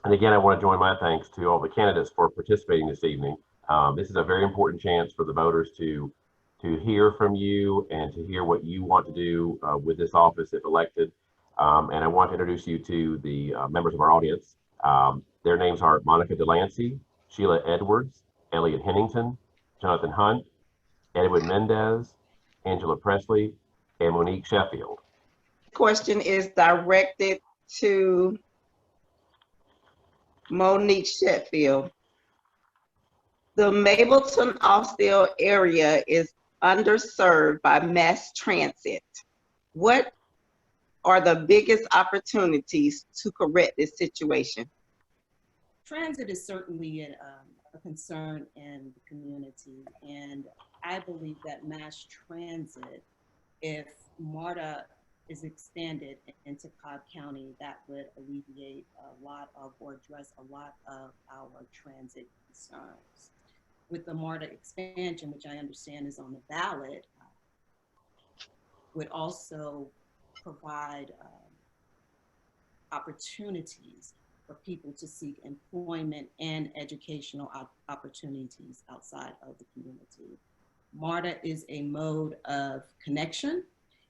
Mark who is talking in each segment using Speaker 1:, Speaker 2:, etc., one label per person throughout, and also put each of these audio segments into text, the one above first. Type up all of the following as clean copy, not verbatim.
Speaker 1: And again, I want to join my thanks to all the candidates for participating this evening. This is a very important chance for the voters to hear from you and to hear what you want to do with this office if elected. And I want to introduce you to the members of our audience. Their names are Monica Delancey, Sheila Edwards, Elliot Hennington, Jonathan Hunt, Edwin Mendez, Angela Presley, and Monique Sheffield.
Speaker 2: Question is directed to Monique Sheffield. The Mableton-Austell area is underserved by mass transit. What are the biggest opportunities to correct this situation?
Speaker 3: Transit is certainly a concern in the community, and I believe that mass transit, if MARTA is expanded into Cobb County, that would alleviate a lot of, or address a lot of our transit concerns. With the MARTA expansion, which I understand is on the ballot, would also provide opportunities for people to seek employment and educational opportunities outside of the community. MARTA is a mode of connection.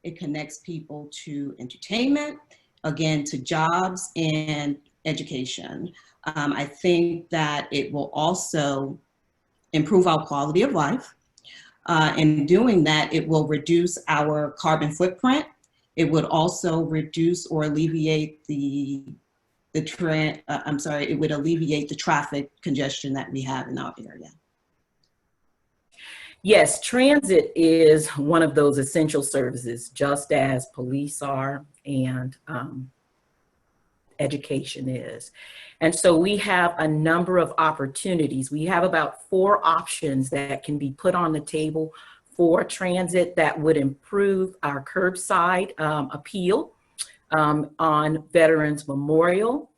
Speaker 3: It connects people to entertainment, again, to jobs and education. I think that it will also improve our quality of life. In doing that, it will reduce our carbon footprint. It would also reduce or alleviate it would alleviate the traffic congestion that we have in our area.
Speaker 4: Yes, transit is one of those essential services, just as police are and education is. And so we have a number of opportunities. We have about 4 options that can be put on the table for transit that would improve our curbside appeal on Veterans Memorial.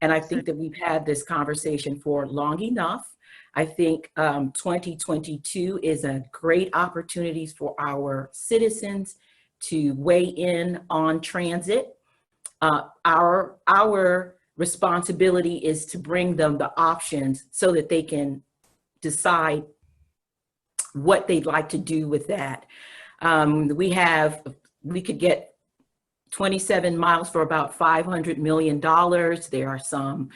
Speaker 4: And I think that we've had this conversation for long enough. I think 2022 is a great opportunity for our citizens to weigh in on transit. Our responsibility is to bring them the options so that they can decide what they'd like to do with that. We could get 27 miles for about $500 million. There are some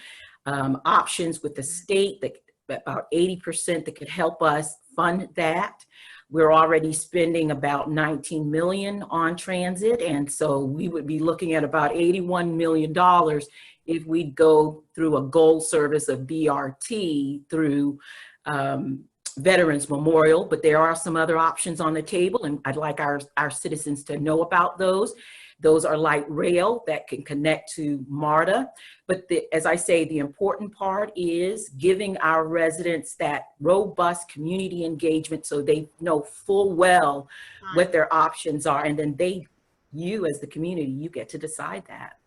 Speaker 4: options with the state that about 80% that could help us fund that. We're already spending about 19 million on transit. And so we would be looking at about $81 million if we go through a gold service of BRT through Veterans Memorial. But there are some other options on the table, and I'd like our citizens to know about those. Those are light rail that can connect to MARTA. But as I say, the important part is giving our residents that robust community engagement so they know full well what their options are. And then you as the community, you get to decide that.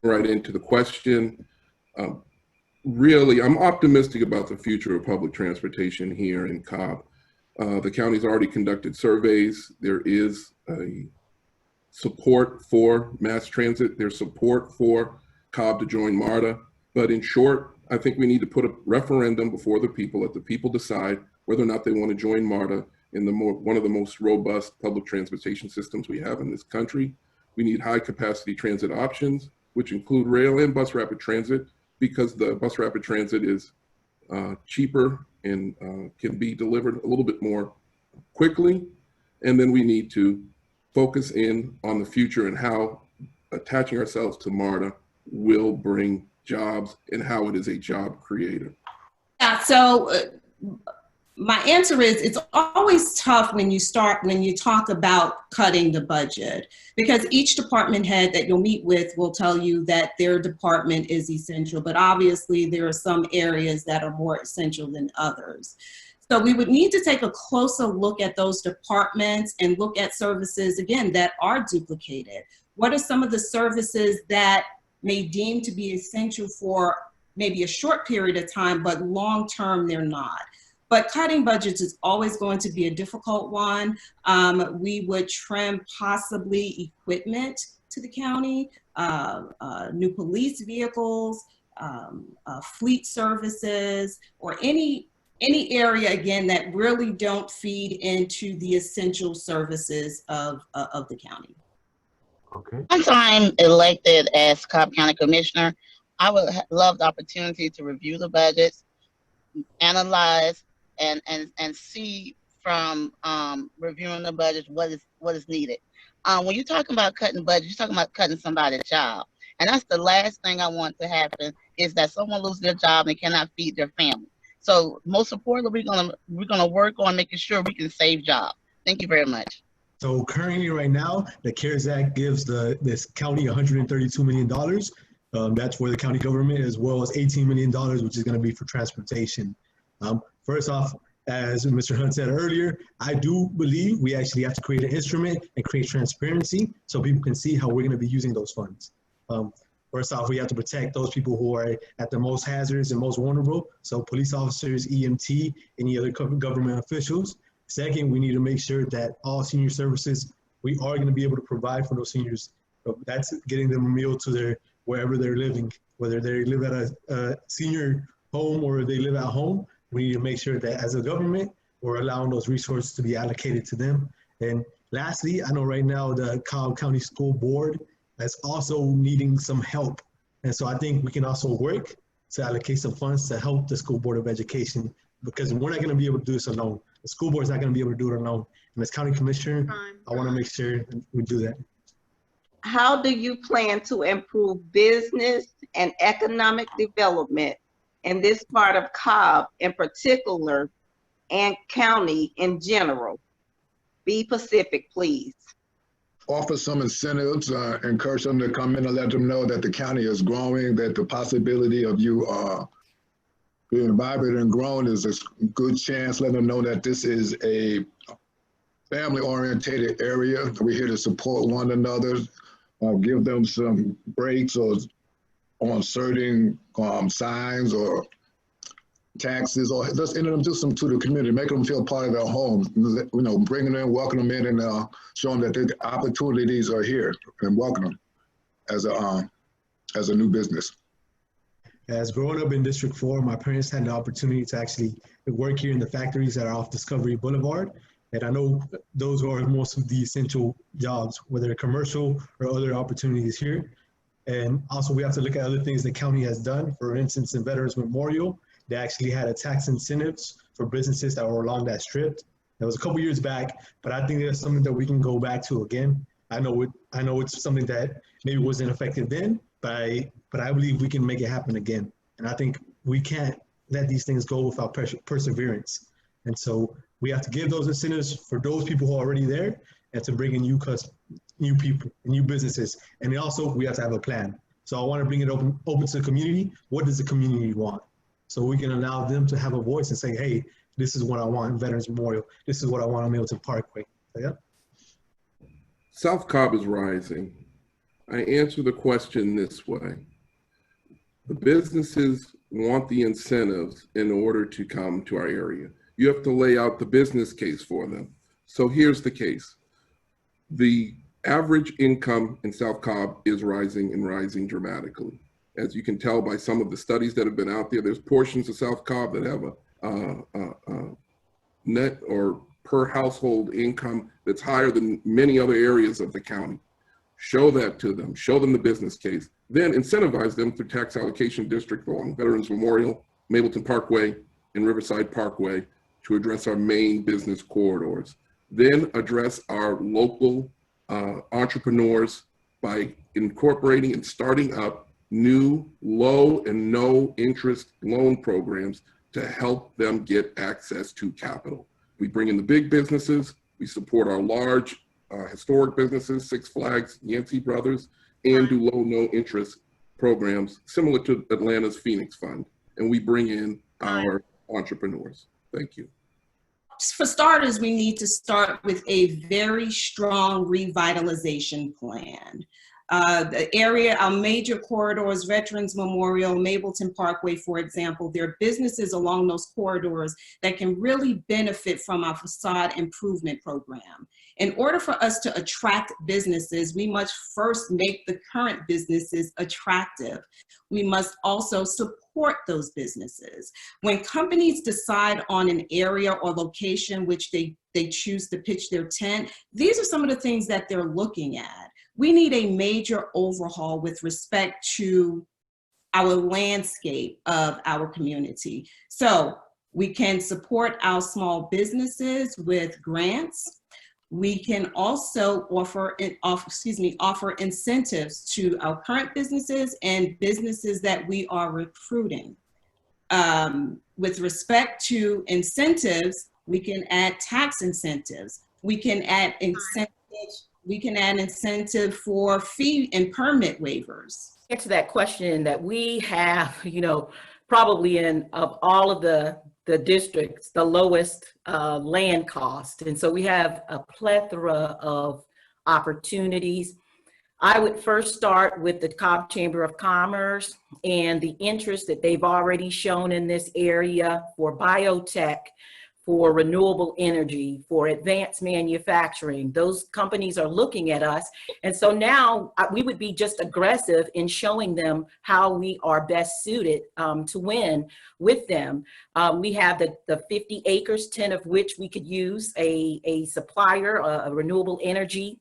Speaker 5: Right into the question. Really, I'm optimistic about the future of public transportation here in Cobb. The county's already conducted surveys. There is a support for mass transit. There's support for Cobb to join MARTA. But in short, I think we need to put a referendum before the people, let the people decide whether or not they want to join MARTA in one of the most robust public transportation systems we have in this country. We need high capacity transit options, which include rail and bus rapid transit, because the bus rapid transit is cheaper and can be delivered a little bit more quickly. And then we need to focus in on the future and how attaching ourselves to MARTA will bring jobs and how it is a job creator.
Speaker 3: Yeah, so my answer is it's always tough when you talk about cutting the budget, because each department head that you'll meet with will tell you that their department is essential, but obviously there are some areas that are more essential than others. So we would need to take a closer look at those departments and look at services, again, that are duplicated. What are some of the services that may deem to be essential for maybe a short period of time, but long-term they're not? But cutting budgets is always going to be a difficult one. We would trim possibly equipment to the county, new police vehicles, fleet services, or any area, again, that really don't feed into the essential services of the county.
Speaker 1: Okay.
Speaker 6: Once I'm elected as Cobb County Commissioner, I would love the opportunity to review the budgets, analyze, and see from reviewing the budget what is needed. When you're talking about cutting budget, you're talking about cutting somebody's job, and that's the last thing I want to happen, is that someone loses their job and cannot feed their family. So most importantly, we're gonna work on making sure we can save jobs. Thank you very much.
Speaker 7: So currently, right now, the CARES Act gives this county $132 million. That's for the county government, as well as $18 million, which is going to be for transportation. First off, as Mr. Hunt said earlier, I do believe we actually have to create an instrument and create transparency so people can see how we're going to be using those funds. First off, we have to protect those people who are at the most hazardous and most vulnerable. So police officers, EMT, any other government officials. Second, we need to make sure that all senior services, we are going to be able to provide for those seniors. That's getting them a meal to wherever they're living, whether they live at a senior home or they live at home. We need to make sure that as a government, we're allowing those resources to be allocated to them. And lastly, I know right now the Cobb County School Board is also needing some help. And so I think we can also work to allocate some funds to help the School Board of Education, because we're not going to be able to do this alone. The school board is not going to be able to do it alone. And as county commissioner, I want to make sure we do that.
Speaker 2: How do you plan to improve business and economic development in this part of Cobb in particular and county in general? Be specific, please.
Speaker 8: Offer some incentives, encourage them to come in and let them know that the county is growing, that the possibility of you being vibrant and grown is a good chance. Let them know that this is a family-oriented area. We're here to support one another. Give them some breaks or on certain signs or taxes, or just introduce them to the community, make them feel part of their home. You know, bringing them in, welcome them in, and show them that the opportunities are here, and welcome them as a new business.
Speaker 7: As growing up in District 4, my parents had the opportunity to actually work here in the factories that are off Discovery Boulevard. And I know those are most of the essential jobs, whether commercial or other opportunities here. And also we have to look at other things the county has done. For instance, in Veterans Memorial, they actually had a tax incentives for businesses that were along that strip. That was a couple years back, but I think that's something that we can go back to again. I know it's something that maybe wasn't effective then, but I believe we can make it happen again. And I think we can't let these things go without perseverance. And so we have to give those incentives for those people who are already there, and to bring in new people, new businesses. And also we have to have a plan. So I want to bring it open to the community. What does the community want? So we can allow them to have a voice and say, hey, this is what I want in Veterans Memorial. This is what I want on Mableton Parkway. So, yeah.
Speaker 5: South Cobb is rising. I answer the question this way. The businesses want the incentives in order to come to our area. You have to lay out the business case for them. So here's the case. The average income in South Cobb is rising and rising dramatically. As you can tell by some of the studies that have been out there, there's portions of South Cobb that have a net or per household income that's higher than many other areas of the county. Show that to them, show them the business case, then incentivize them through tax allocation district along Veterans Memorial, Mableton Parkway, and Riverside Parkway to address our main business corridors. Then address our local entrepreneurs by incorporating and starting up new low and no interest loan programs to help them get access to capital. We bring in the big businesses, we support our large historic businesses, Six Flags, Yancey Brothers, and do low no interest programs similar to Atlanta's Phoenix Fund. And we bring in our entrepreneurs. Thank you.
Speaker 3: For starters, we need to start with a very strong revitalization plan. The area, our major corridors, Veterans Memorial, Mableton Parkway, for example, there are businesses along those corridors that can really benefit from our facade improvement program. In order for us to attract businesses, we must first make the current businesses attractive. We must also support those businesses. When companies decide on an area or location which they choose to pitch their tent, these are some of the things that they're looking at. We need a major overhaul with respect to our landscape of our community. So we can support our small businesses with grants. We can also offer incentives to our current businesses and businesses that we are recruiting. With respect to incentives, we can add tax incentives. We can add incentives. We can add incentive for fee and permit waivers.
Speaker 4: Answer that question that we have, probably of all of the districts, the lowest land cost. And so we have a plethora of opportunities. I would first start with the Cobb Chamber of Commerce and the interest that they've already shown in this area for biotech, for renewable energy, for advanced manufacturing. Those companies are looking at us. And so now we would be just aggressive in showing them how we are best suited to win with them. We have the 50 acres, 10 of which we could use a supplier, a renewable energy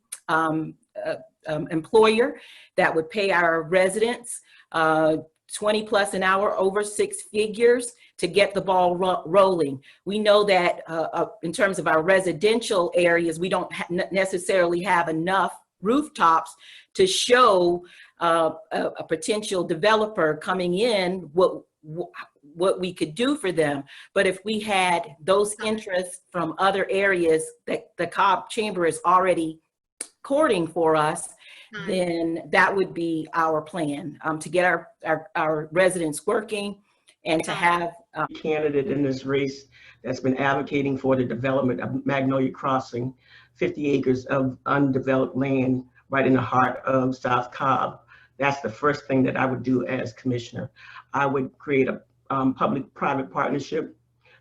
Speaker 4: employer that would pay our residents 20 plus an hour, over 6 figures, to get the ball rolling. We know that in terms of our residential areas, we don't necessarily have enough rooftops to show a potential developer coming in what we could do for them. But if we had those interests from other areas that the Cobb Chamber is already courting for us, then that would be our plan, to get our residents working and to have
Speaker 9: candidate in this race that's been advocating for the development of Magnolia Crossing, 50 acres of undeveloped land right in the heart of South Cobb. That's the first thing that I would do as commissioner. I would create a public-private partnership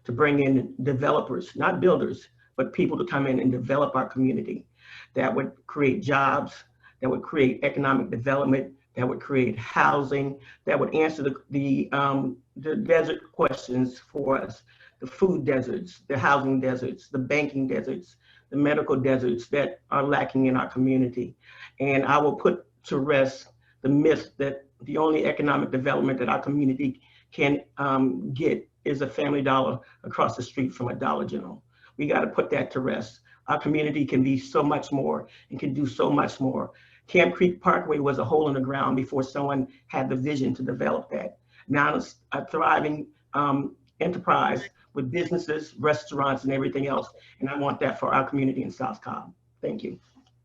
Speaker 9: to bring in developers, not builders, but people to come in and develop our community. That would create jobs, that would create economic development, that would create housing, that would answer the desert questions for us, the food deserts, the housing deserts, the banking deserts, the medical deserts that are lacking in our community. And I will put to rest the myth that the only economic development that our community can get is a Family Dollar across the street from a Dollar General. We got to put that to rest. Our community can be so much more and can do so much more. Camp Creek Parkway was a hole in the ground before someone had the vision to develop that. Now it's a thriving enterprise with businesses, restaurants, and everything else. And I want that for our community in South Cobb. Thank you.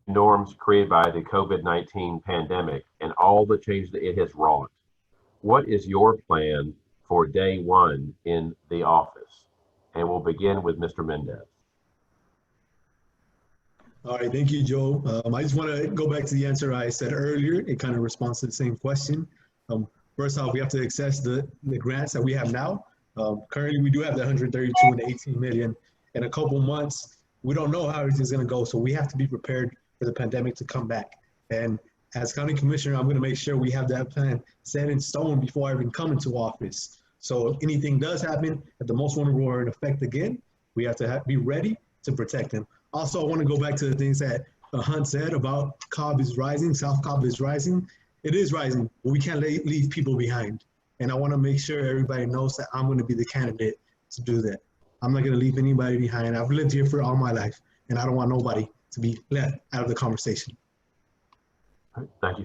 Speaker 1: Norms created by the COVID-19 pandemic and all the change that it has wrought. What is your plan for day one in the office? And we'll begin with Mr. Mendez.
Speaker 7: All right, thank you, Joe. I just want to go back to the answer I said earlier. It kind of responds to the same question. First off, we have to access the grants that we have now. Currently, we do have the 132 and the 18 million. In a couple months, we don't know how everything's going to go, so we have to be prepared for the pandemic to come back. And as county commissioner, I'm going to make sure we have that plan set in stone before I even come into office. So if anything does happen, if the most vulnerable are in effect again, we have to be ready to protect them. Also, I want to go back to the things that Hunt said about Cobb is rising, South Cobb is rising. It is rising, but we can't leave people behind. And I want to make sure everybody knows that I'm going to be the candidate to do that. I'm not going to leave anybody behind. I've lived here for all my life, and I don't want nobody to be left out of the conversation.
Speaker 1: Thank you,